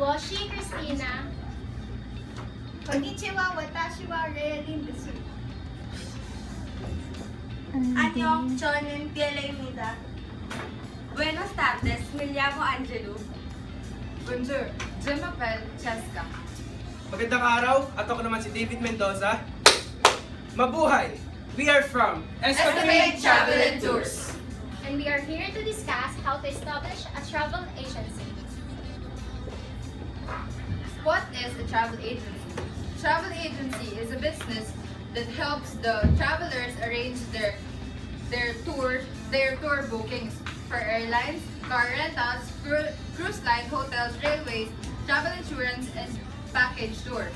Washi Christina. Konnichiwa, watashi wa Realin desu. Annyeong, Chonin, Pielaymida. Buenos tardes, Miliamo Angelo. Bonjour, je m'appelle Cheska. Magandang araw, at ako naman si David Mendoza. Mabuhay! We are from Escapade Travel and Tours. And we are here to discuss how to establish a travel agency. What is a travel agency? Travel agency is a business that helps the travelers arrange their tour bookings for airlines, car rentals, cruise line, hotels, railways, travel insurance, and package tours.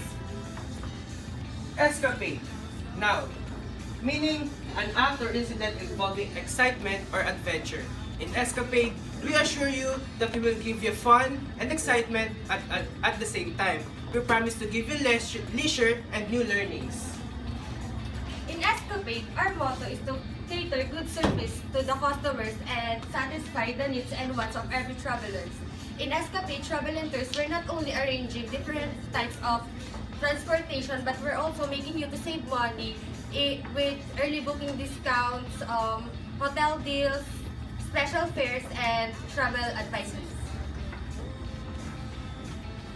Escapade. Now, meaning an act or incident involving excitement or adventure. In Escapade, we assure you that we will give you fun and excitement at the same time. We promise to give you leisure and new learnings. In Escapade, our motto is to cater good service to the customers and satisfy the needs and wants of every travelers. In Escapade Travel and Tours, we're not only arranging different types of transportation, but we're also making you to save money with early booking discounts, hotel deals, special fares, and travel advices.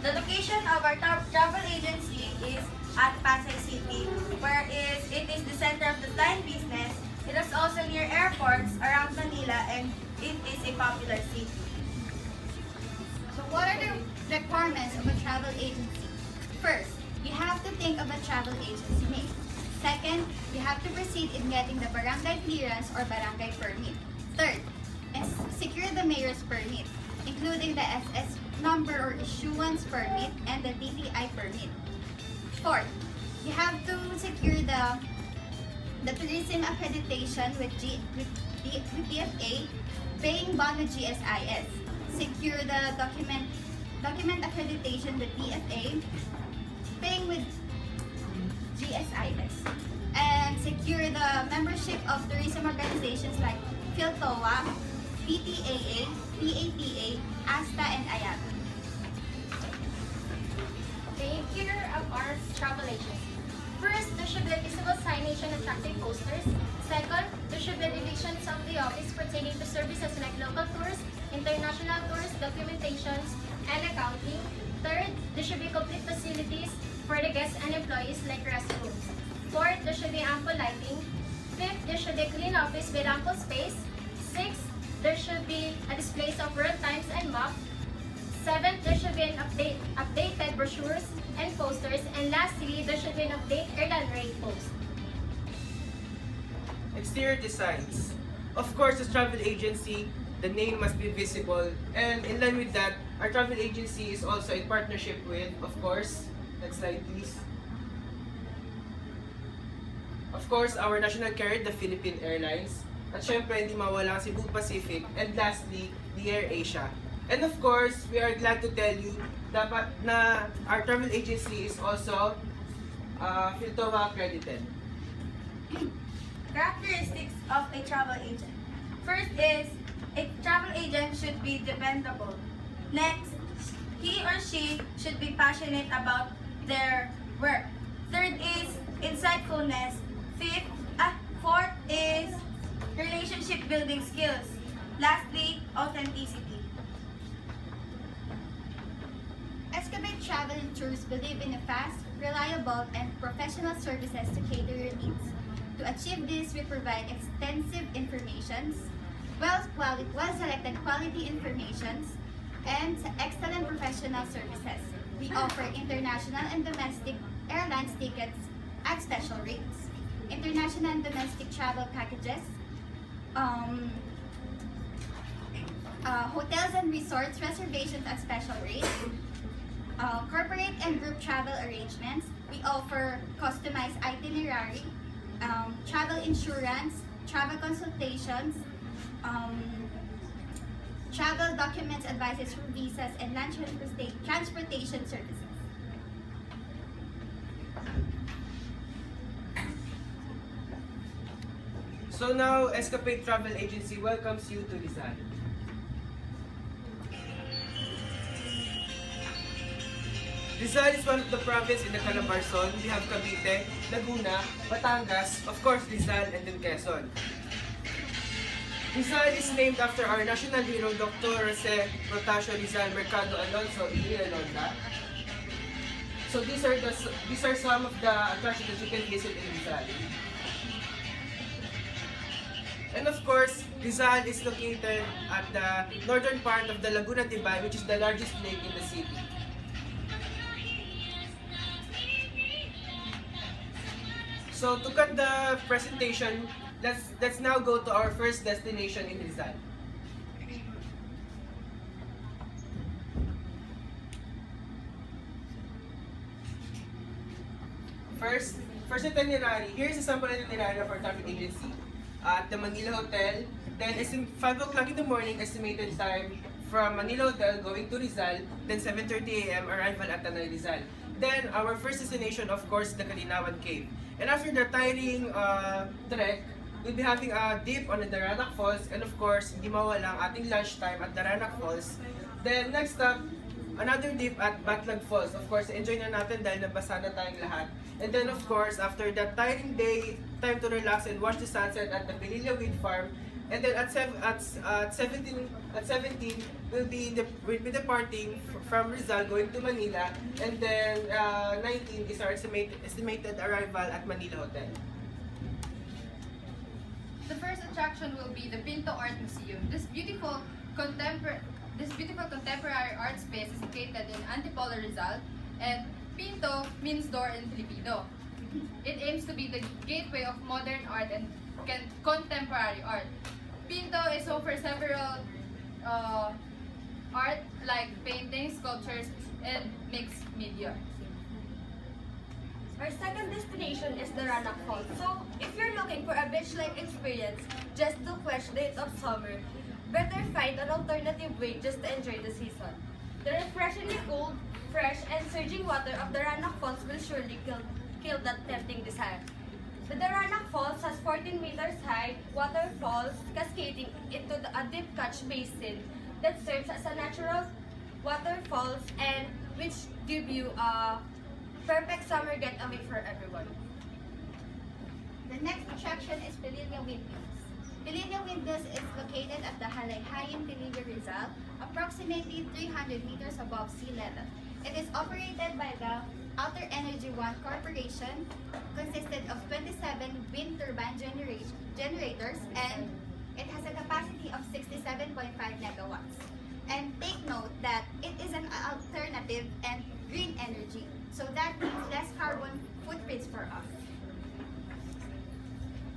The location of our travel agency is at Pasay City, where it is the center of the flying business. It is also near airports around Manila, and it is a popular city. So what are the requirements of a travel agency? First, you have to think of a travel agency name. Second, you have to proceed in getting the barangay clearance or barangay permit. Third, secure the mayor's permit, including the SS number or issuance permit and the DTI permit. Fourth, you have to secure the tourism accreditation with DFA, paying bond with GSIS. Secure the document accreditation with DFA, paying with GSIS. And secure the membership of tourism organizations like PhilTOA, PTAA, PATA, ASTA, and IATA. Okay, here of our travel agency. First, there should be a visible signage and attractive posters. Second, there should be divisions of the office pertaining to services like local tours, international tours, documentations, and accounting. Third, there should be complete facilities for the guests and employees like restrooms. Fourth, there should be ample lighting. Fifth, there should be a clean office with ample space. Sixth, there should be a display of road times and map. Seventh, there should be an updated brochures and posters. And lastly, there should be an update airline rate post. Exterior designs. Of course, as travel agency, the name must be visible. And in line with that, our travel agency is also in partnership with, of course, next slide please. Of course, our national carrier, the Philippine Airlines. At syempre, hindi mawala ang Cebu Pacific. And lastly, the Air Asia. And of course, we are glad to tell you na our travel agency is also PhilTOA accredited. Characteristics of a travel agent. First is, a travel agent should be dependable. Next, he or she should be passionate about their work. Third is insightfulness. Fourth is relationship building skills. Lastly, authenticity. Escapade Travel and Tours believe in a fast, reliable, and professional services to cater your needs. To achieve this, we provide extensive informations, well-selected quality informations, and excellent professional services. We offer international and domestic airlines tickets at special rates, international and domestic travel packages, hotels and resorts reservations at special rates, corporate and group travel arrangements. We offer customized itinerary, travel insurance, travel consultations, travel documents, advices for visas, and land transportation services. So now, Escapade Travel Agency welcomes you to Rizal. Rizal is one of the provinces in the Calabarzon. We have Cavite, Laguna, Batangas, of course Rizal, and then Quezon. Rizal is named after our national hero, Dr. Jose Rotasio Rizal Mercado Alonso Ilonda. So these are some of the attractions that you can visit in Rizal. And of course, Rizal is located at the northern part of the Laguna de Bay, which is the largest lake in the city. So to cut the presentation, let's now go to our first destination in Rizal. First itinerary. Here's a sample itinerary of our traffic agency. At the Manila Hotel, then 5 o'clock in the morning, estimated time from Manila Hotel going to Rizal, then 7:30 a.m. arrival at Tanay Rizal. Then our first destination, of course, the Kalinawan Cave. And after the tiring trek, we'll be having a dip on the Daranac Falls, and of course, hindi mawala ang ating lunchtime at Daranac Falls. Then next up, another dip at Batlag Falls. Of course, enjoy na natin dahil nabasa na tayong lahat. And then of course, after that tiring day, time to relax and watch the sunset at the Pililla Wind Farm. And then at 17, we'll be departing from Rizal going to Manila. And then 19 is our estimated arrival at Manila Hotel. The first attraction will be the Pinto Art Museum. This beautiful contemporary art space is located in Antipolo, Rizal, and Pinto means door in Filipino. It aims to be the gateway of modern art and contemporary art. Pinto is home for several art like paintings, sculptures, and mixed media. Our second destination is the Daranac Falls. So, if you're looking for a beach-like experience just to quench the heat of summer, better find an alternative way just to enjoy the season. The refreshingly cool, fresh, and surging water of the Daranac Falls will surely kill that tempting desire. The Daranac Falls has 14 meters high waterfalls cascading into a deep catch basin that serves as a natural waterfalls and which give you a perfect summer getaway for everyone. The next attraction is Pililla Windmills. Pililla Windmills is located at the Halayhayan, Pililla, Rizal, approximately 300 meters above sea level. It is operated by the Outer Energy One Corporation, consisted of 27 wind turbine generators, and it has a capacity of 67.5 megawatts. And take note that it is an alternative and green energy, so that means less carbon footprints for us.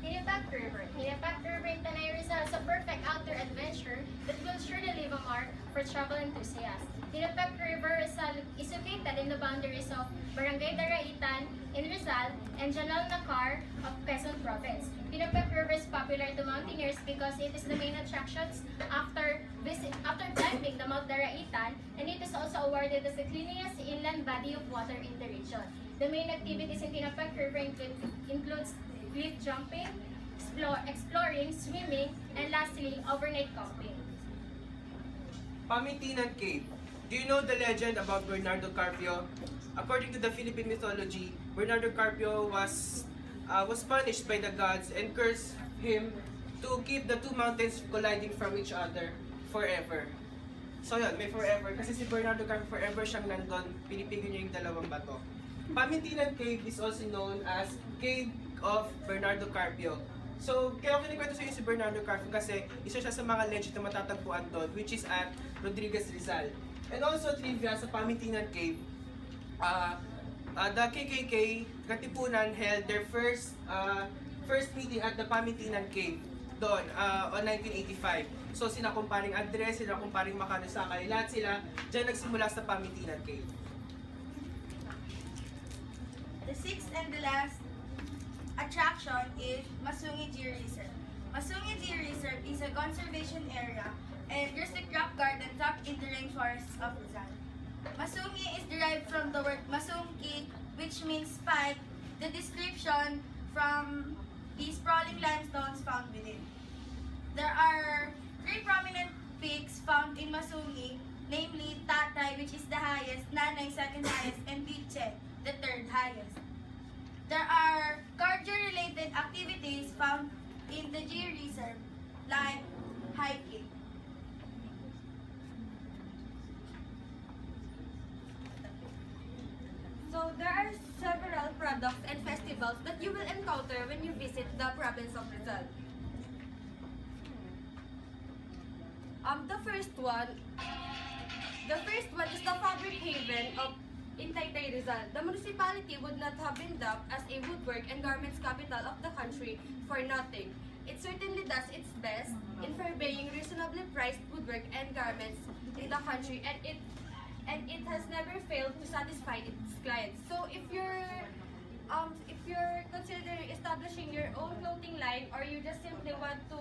Hinapak River. Hinapak River in Tanay Rizal is a perfect outdoor adventure that will surely leave a mark for travel enthusiasts. Hinapak River is located in the boundaries of Barangay Daraitan in Rizal and Janal Nakar of Quezon Province. Hinapak River is popular to mountaineers because it is the main attractions after climbing the Mount Daraitan, and it is also awarded as the cleanest inland body of water in the region. The main activities in Hinapak River includes cliff jumping, exploring, swimming, and lastly, overnight camping. Pamintinan Cave. Do you know the legend about Bernardo Carpio? According to the Philippine mythology, Bernardo Carpio was punished by the gods and cursed him to keep the two mountains colliding from each other forever. So yun, may forever. Kasi si Bernardo Carpio forever siyang nandun, pinipigil niya yung dalawang bato. Pamintinan Cave is also known as Cave of Bernardo Carpio. So, kaya ako kinikwento sa inyo si Bernardo Carpio kasi isa siya sa mga legend na matatagpuan doon, which is at Rodriguez Rizal. And also trivia sa Pamintinan Cave, the KKK Katipunan held their first meeting at the Pamintinan Cave doon on 1985. So sina kumparing Andres, sina kumparing Macano Sakay, lahat sila dyan nagsimula sa Pamintinan Cave. The sixth and the last attraction is Masungi Deer Reserve. Masungi Deer Reserve is a conservation area and rustic rock garden tucked in the rainforests of Rizal. Masungi is derived from the word masungki, which means spike, the description from the sprawling limestones found within. There are three prominent peaks found in Masungi, namely Tatay, which is the highest, Nanay second highest, and Biche the third highest. There are cardio-related activities found in the G Reserve, like hiking. So there are several products and festivals that you will encounter when you visit the province of Rizal. The first one is the fabric haven of Taytay Rizal. The municipality would not have been dubbed as a woodwork and garments capital of the country for nothing. It certainly does its best in purveying reasonably priced woodwork and garments in the country, and it has never failed to satisfy its clients. So if you're considering establishing your own clothing line, or you just simply want to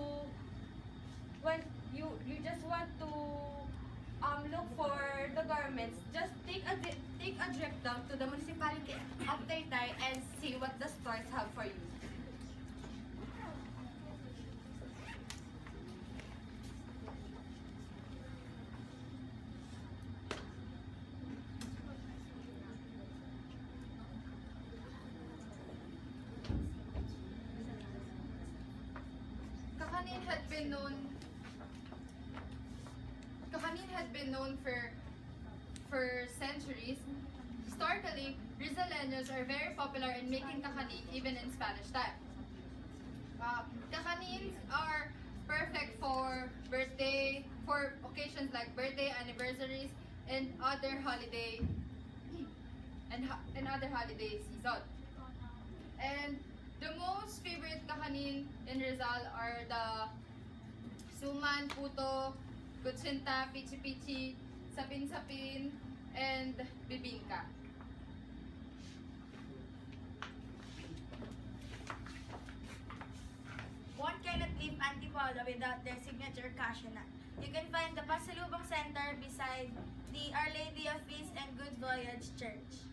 look for the garments, just take a trip down to the municipality of Taytay and see what the stores have for you. Kakanin had been known for centuries. Historically, Rizaleños are very popular in making kakanin even in Spanish time. Kakanins are perfect for occasions like birthday, anniversaries, and other holiday season. And the most favorite kakanin in Rizal are the suman, puto, kutsinta, pichi-pichi, sapin-sapin, and bibingka. One cannot leave Antipolo without their signature cashew nut. You can find the Pasalubong Center beside the Our Lady of Peace and Good Voyage Church.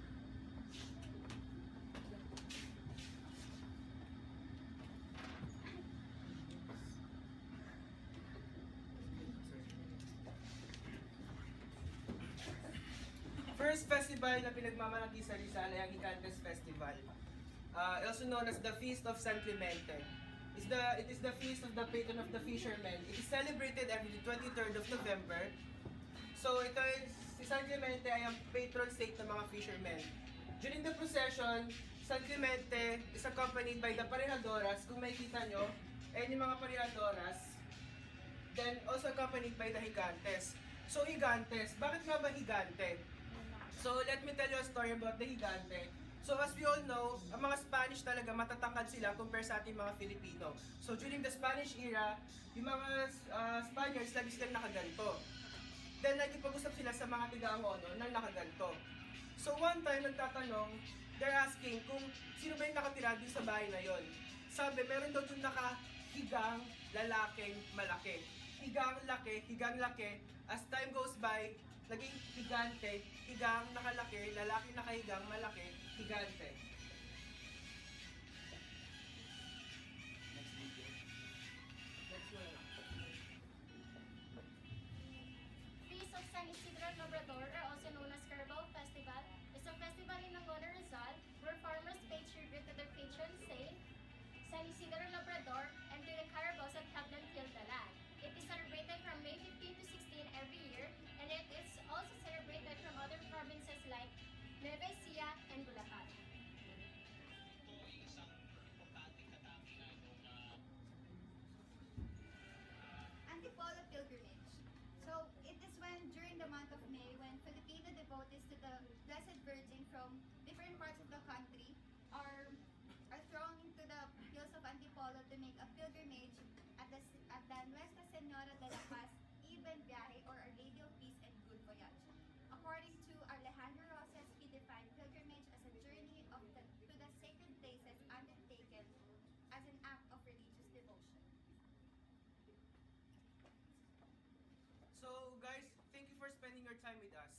First festival na pinagmamalaki sa Rizal ay ang Gigantes Festival, also known as the Feast of San Clemente. It is the feast of the patron of the fishermen. It is celebrated every 23rd of November. So si San Clemente ay ang patron saint ng mga fishermen. During the procession, San Clemente is accompanied by the parejadoras. Kung makikita nyo, ay yung mga parejadoras. Then also accompanied by the Gigantes. So Gigantes, bakit nga ba Gigante? So let me tell you a story about the Gigante. So as we all know, ang mga Spanish talaga matatangkad sila compare sa ating mga Filipino. So during the Spanish era, yung mga Spaniards lagi silang nakaganto. Then nagkipag-usap sila sa mga tiga-Angono ng nakaganto. So one time nagtatanong, they're asking kung sino ba yung nakatira dun sa bahay na yon. Sabi, meron daw dun nakahigang lalaking malaki. Higang laki. As time goes by, naging higante, higang nakalaki, lalaki nakahigang, malaki, higante. Next video. Next one. Feast of San Isidro Labrador, or also known as Carabao Festival, is a festival in Angono, Rizal, where farmers pay tribute to their patron saint, San Isidro Labrador, and to the Carabaos that help them till the land. It is celebrated from May 15 to 16 every year, and it is also celebrated from other provinces like Nueva Ecija and Bulacan. Antipolo pilgrimage. So it is when during the month of May, when Filipino devotees to the Blessed Virgin from different parts of the country are thronging to the hills of Antipolo to make a pilgrimage at the Nuestra Senora de la Paz Ibn Viaje, or Our Lady of Peace and Good Voyage. According to Alejandro Rosas, he defined pilgrimage as a journey to the sacred places undertaken as an act of religious devotion. So guys, thank you for spending your time with us.